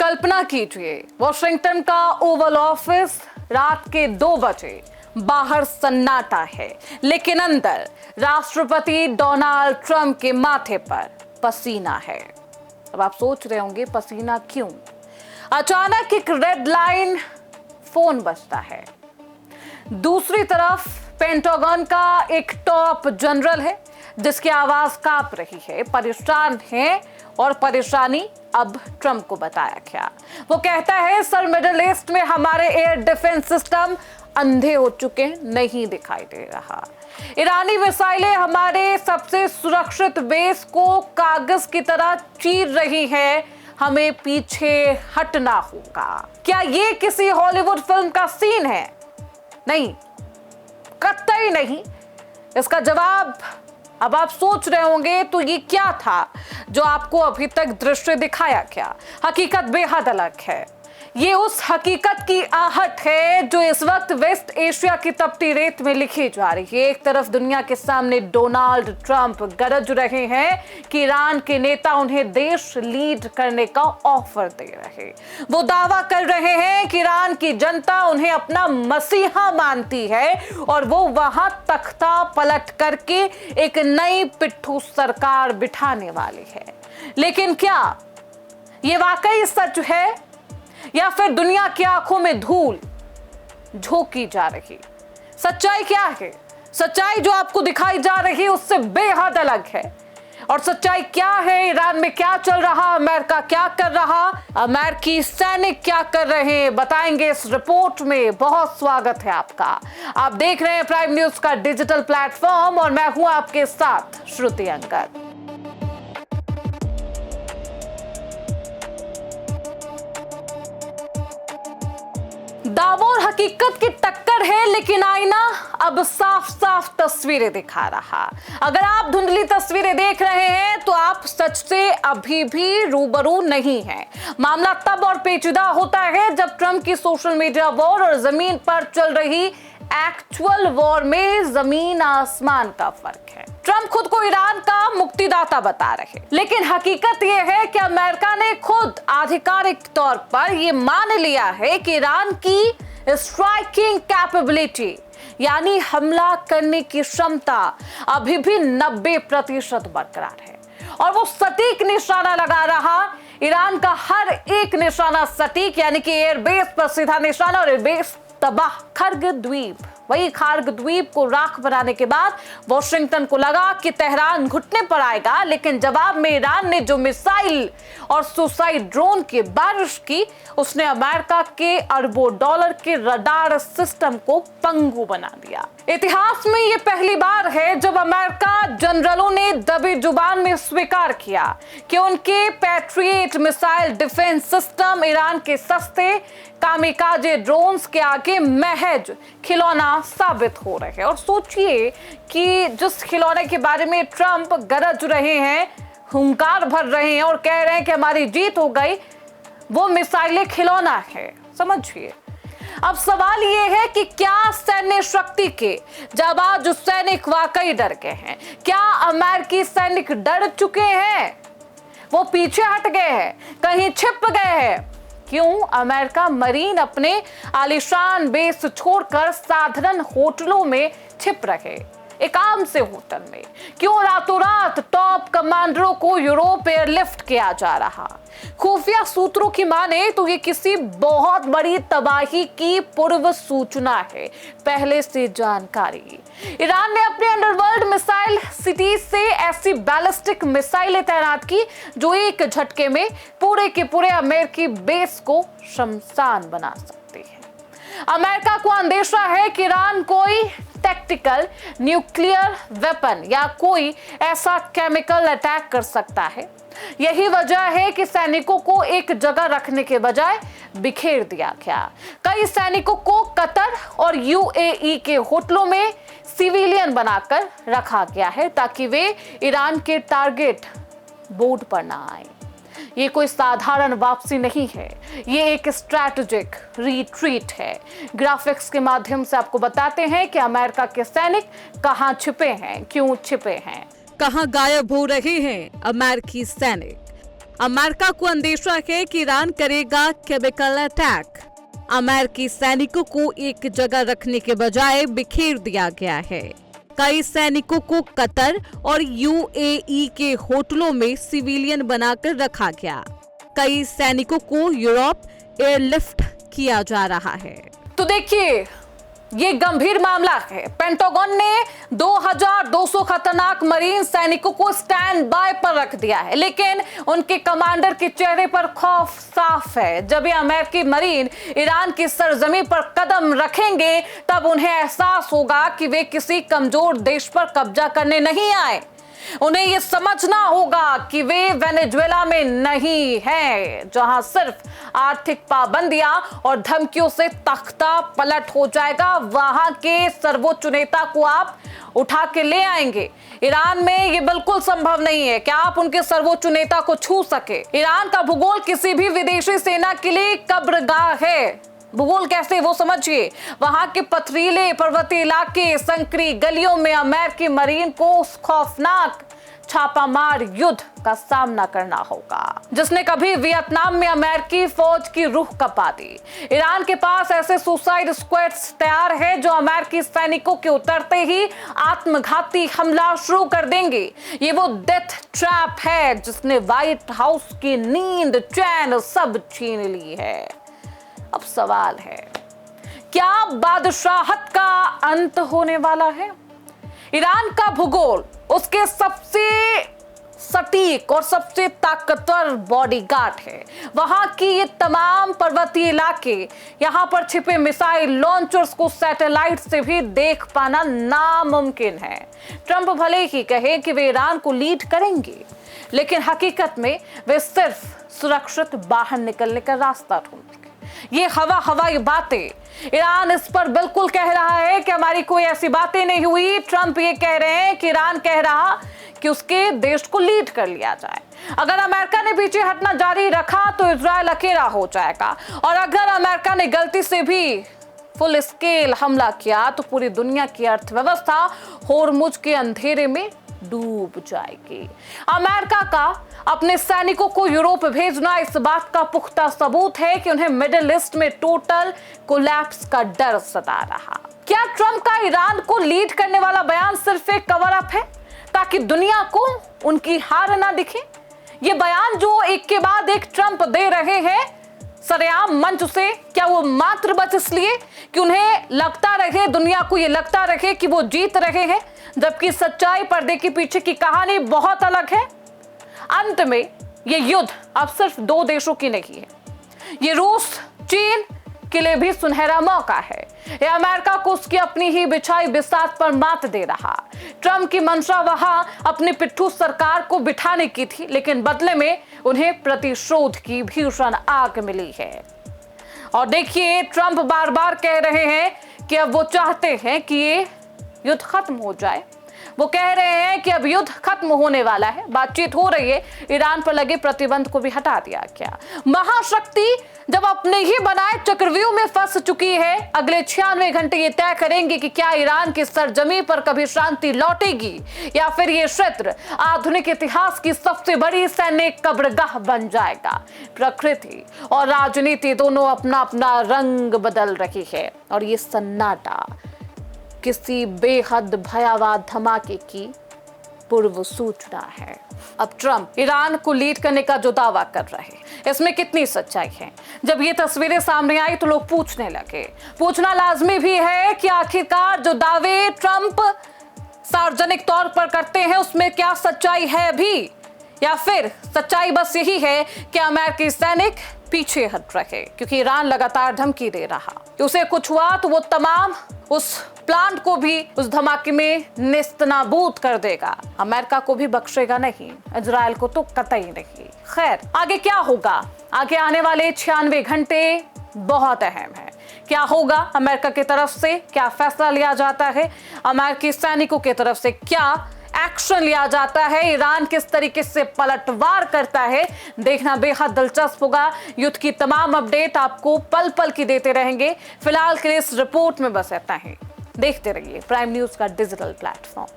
कल्पना कीजिए, वॉशिंगटन का Oval office, रात के 2 बजे, बाहर सन्नाटा है, लेकिन अंदर राष्ट्रपति डोनाल्ड ट्रंप के माथे पर पसीना है। अब आप सोच रहे होंगे पसीना क्यों? अचानक एक रेड लाइन फोन बजता है। दूसरी तरफ पेंटागन का एक टॉप जनरल है जिसकी आवाज कांप रही है, परेशान है, और परेशानी अब ट्रंप को बताया गया। वो कहता है, सर मिडिल ईस्ट में हमारे एयर डिफेंस सिस्टम अंधे हो चुके हैं, नहीं दिखाई दे रहा। ईरानी मिसाइलें हमारे सबसे सुरक्षित बेस को कागज की तरह चीर रही है, हमें पीछे हटना होगा। क्या ये किसी हॉलीवुड फिल्म का सीन है? नहीं, कतई नहीं। इसका जवाब अब आप सोच रहे होंगे, तो ये क्या था जो आपको अभी तक दृश्य दिखाया गया? हकीकत बेहद अलग है। ये उस हकीकत की आहट है जो इस वक्त वेस्ट एशिया की तपती रेत में लिखी जा रही है। एक तरफ दुनिया के सामने डोनाल्ड ट्रंप गरज रहे हैं कि ईरान के नेता उन्हें देश लीड करने का ऑफर दे रहे। वो दावा कर रहे हैं कि ईरान की जनता उन्हें अपना मसीहा मानती है और वो वहां तख्ता पलट करके एक नई पिट्ठू सरकार बिठाने वाली है। लेकिन क्या ये वाकई सच है या फिर दुनिया की आंखों में धूल झोंकी जा रही? सच्चाई क्या है? सच्चाई जो आपको दिखाई जा रही है उससे बेहद अलग है। और सच्चाई क्या है? ईरान में क्या चल रहा, अमेरिका क्या कर रहा, अमेरिकी सैनिक क्या कर रहे हैं, बताएंगे इस रिपोर्ट में। बहुत स्वागत है आपका। आप देख रहे हैं प्राइम न्यूज का डिजिटल प्लेटफॉर्म और मैं हूं आपके साथ श्रुति अंगद। दावों और हकीकत की टक्कर है, लेकिन आईना अब साफ साफ तस्वीरें दिखा रहा। अगर आप धुंधली तस्वीरें देख रहे हैं तो आप सच से अभी भी रूबरू नहीं हैं। मामला तब और पेचीदा होता है जब ट्रंप की सोशल मीडिया वॉर और जमीन पर चल रही एक्चुअल वॉर में जमीन आसमान का फर्क है। ट्रंप खुद को ईरान का मुक्तिदाता बता रहे, लेकिन हकीकत यह है कि अमेरिका ने खुद आधिकारिक तौर पर यह मान लिया है कि ईरान की स्ट्राइकिंग कैपेबिलिटी यानी हमला करने की क्षमता अभी भी 90% बरकरार है और वो सटीक निशाना लगा रहा। ईरान का हर एक निशाना सटीक, यानी कि एयरबेस पर सीधा निशाना और एयरबेस तबाह। खर्ग द्वीप, वही खार्ग द्वीप को राख बनाने के बाद वॉशिंगटन को लगा कि तेहरान घुटने पर आएगा, लेकिन जवाब में ईरान ने जो मिसाइल और सुसाइड ड्रोन की बारिश की, उसने अमेरिका के अरबों डॉलर के रडार सिस्टम को पंगु बना दिया। इतिहास में यह पहली बार है जब अमेरिका जनरलों ने दबी जुबान में स्वीकार किया कि उनके patriot missile defence system Iran के सस्ते कामिकाजे ड्रोन्स के आगे महज खिलौना साबित हो रहे हैं। और सोचिए कि जिस खिलौने के बारे में ट्रंप गरज रहे हैं, हुंकार भर रहे हैं और कह रहे हैं कि हमारी जीत हो गई, वो मिसाइलें खिलौना है। समझिए, अब सवाल ये है कि क्या सैन्य शक्ति के जाबाज सैनिक वाकई डर गए हैं? क्या अमेरिकी सैनिक डर चुके हैं? वो पीछे हट गए हैं, कहीं छिप गए हैं? क्यों अमेरिका मरीन अपने आलीशान बेस छोड़कर साधारण होटलों में छिप रहे, एक आम से होटल में? क्यों रातों रात टॉप कमांडरों को यूरोप एयरलिफ्ट किया जा रहा? खुफिया सूत्रों की माने तो ये किसी बहुत बड़ी तबाही की पूर्व सूचना है, पहले से जानकारी। ईरान ने अपने अंडरवर्ल्ड मिसाइल सिटी से ऐसी बैलिस्टिक मिसाइलें तैनात की जो एक झटके में पूरे के पूरे अमेरिकी बेस को शमशान बना सकती है। अमेरिका को अंदेशा है कि ईरान कोई टैक्टिकल न्यूक्लियर वेपन या कोई ऐसा केमिकल अटैक कर सकता है। यही वजह है कि सैनिकों को एक जगह रखने के बजाय बिखेर दिया गया। कई सैनिकों को कतर और यूएई के होटलों में सिविलियन बनाकर रखा गया है ताकि वे ईरान के टारगेट बोर्ड पर ना आए। ये कोई साधारण वापसी नहीं है, ये एक स्ट्रैटेजिक रिट्रीट है। ग्राफिक्स के माध्यम से आपको बताते हैं कि अमेरिका के सैनिक कहां छिपे हैं, क्यों छिपे हैं, कहां गायब हो रहे हैं अमेरिकी सैनिक। अमेरिका को अंदेशा है कि ईरान करेगा केमिकल अटैक। अमेरिकी सैनिकों को एक जगह रखने के बजाय बिखेर दिया गया है। कई सैनिकों को कतर और यूएई के होटलों में सिविलियन बनाकर रखा गया। कई सैनिकों को यूरोप एयरलिफ्ट किया जा रहा है। तो देखिए, ये गंभीर मामला है। पेंटागन ने 2200 खतरनाक मरीन सैनिकों को स्टैंड बाय पर रख दिया है, लेकिन उनके कमांडर के चेहरे पर खौफ साफ है। जब ये अमेरिकी मरीन ईरान की सरजमी पर कदम रखेंगे, तब उन्हें एहसास होगा कि वे किसी कमजोर देश पर कब्जा करने नहीं आए। उन्हें यह समझना होगा कि वे वेनेजुएला में नहीं हैं, जहां सिर्फ आर्थिक पाबंदियां और धमकियों से तख्ता पलट हो जाएगा। वहां के सर्वोच्च नेता को आप उठा के ले आएंगे। ईरान में यह बिल्कुल संभव नहीं है कि आप उनके सर्वोच्च नेता को छू सके। ईरान का भूगोल किसी भी विदेशी सेना के लिए कब्रगाह है। भूगोल कैसे, वो समझिए। वहां के पथरीले पर्वतीय इलाके, संकरी गलियों में अमेरिकी मरीन को उस खौफनाक छापामार युद्ध का सामना करना होगा जिसने कभी वियतनाम में अमेरिकी फौज की रूह कपा दी। ईरान के पास ऐसे सुसाइड स्क्वाड्स तैयार है जो अमेरिकी सैनिकों के उतरते ही आत्मघाती हमला शुरू कर देंगे। ये वो डेथ ट्रैप है जिसने व्हाइट हाउस की नींद, चैन सब छीन ली है। अब सवाल है, क्या बादशाहत का अंत होने वाला है? ईरान का भूगोल उसके सबसे सटीक और सबसे ताकतवर बॉडीगार्ड है। वहां की ये तमाम पर्वतीय इलाके, यहां पर छिपे मिसाइल लॉन्चर्स को सैटेलाइट से भी देख पाना नामुमकिन है। ट्रंप भले ही कहे कि वे ईरान को लीड करेंगे, लेकिन हकीकत में वे सिर्फ सुरक्षित बाहर निकलने का रास्ता ढूंढेंगे। ये हवाई बातें, ईरान इस पर बिल्कुल कह रहा है कि हमारी कोई ऐसी बातें नहीं हुई। ट्रंप ये कह रहे हैं कि ईरान कह रहा कि उसके देश को लीड कर लिया जाए। अगर अमेरिका ने पीछे हटना जारी रखा तो इजराइल अकेला हो जाएगा, और अगर अमेरिका ने गलती से भी फुल स्केल हमला किया तो पूरी दुनिया की अर्थव्यवस्था होर्मुज के अंधेरे में डूब जाएगी। अमेरिका का अपने सैनिकों को यूरोप भेजना इस बात का पुख्ता सबूत है कि उन्हें मिडिल ईस्ट में टोटल कोलैप्स का डर सता रहा। क्या ट्रंप का ईरान को लीड करने वाला बयान सिर्फ एक कवर अप है ताकि दुनिया को उनकी हार ना दिखे? ये बयान जो एक के बाद एक ट्रंप दे रहे हैं सरेआम मंच से, क्या वो मात्र बस इसलिए कि उन्हें लगता रहे, दुनिया को ये लगता रहे कि वो जीत रहे हैं, जबकि सच्चाई पर्दे के पीछे की कहानी बहुत अलग है? अंत में ये युद्ध अब सिर्फ दो देशों की नहीं है, ये रूस चीन के लिए भी सुनहरा मौका है। यह अमेरिका को उसकी अपनी ही बिछाई बिसात पर मात दे रहा। ट्रंप की मंशा वहां अपनी पिट्ठू सरकार को बिठाने की थी, लेकिन बदले में उन्हें प्रतिशोध की भीषण आग मिली है। और देखिए, ट्रंप बार बार कह रहे हैं कि अब वो चाहते हैं कि ये युद्ध खत्म हो जाए। वो कह रहे हैं कि अब युद्ध खत्म होने वाला है, बातचीत हो रही है, ईरान पर लगे प्रतिबंध को भी हटा दिया गया। महाशक्ति जब अपने ही बनाए चक्रव्यूह में फंस चुकी है, अगले 96 घंटे ये तय करेंगे कि क्या ईरान की सरजमी पर कभी शांति लौटेगी या फिर ये क्षेत्र आधुनिक इतिहास की सबसे बड़ी सैन्य कब्रगाह बन जाएगा। प्रकृति और राजनीति दोनों अपना अपना रंग बदल रही है, और ये सन्नाटा किसी बेहद भयावह धमाके की पूर्व सूचना है। अब ट्रंप ईरान को लीड करने का जो दावा कर रहे हैं, इसमें कितनी सच्चाई है? जब ये तस्वीरें सामने आई तो लोग पूछने लगे। पूछना लाजमी भी है कि आखिरकार जो दावे ट्रंप सार्वजनिक तौर पर करते हैं उसमें क्या सच्चाई है भी, या फिर सच्चाई बस यही है कि अमेरिकी सैनिक पीछे हट रहे क्योंकि ईरान लगातार धमकी दे रहा कि उसे कुछ हुआ तो वो तमाम उस प्लांट को भी उस धमाके में नेस्तनाबूद कर देगा। अमेरिका को भी बख्शेगा नहीं, इजराइल को तो कतई नहीं। खैर, आगे क्या होगा? आगे आने वाले 96 घंटे बहुत अहम है। क्या होगा अमेरिका की तरफ से? क्या फैसला लिया जाता है? अमेरिकी सैनिकों की तरफ से क्या एक्शन लिया जाता है? ईरान किस तरीके से पलटवार करता है? देखना बेहद दिलचस्प होगा। युद्ध की तमाम अपडेट आपको पल पल की देते रहेंगे। फिलहाल के लिए इस रिपोर्ट में बस इतना ही। देखते रहिए प्राइम न्यूज का डिजिटल प्लेटफॉर्म।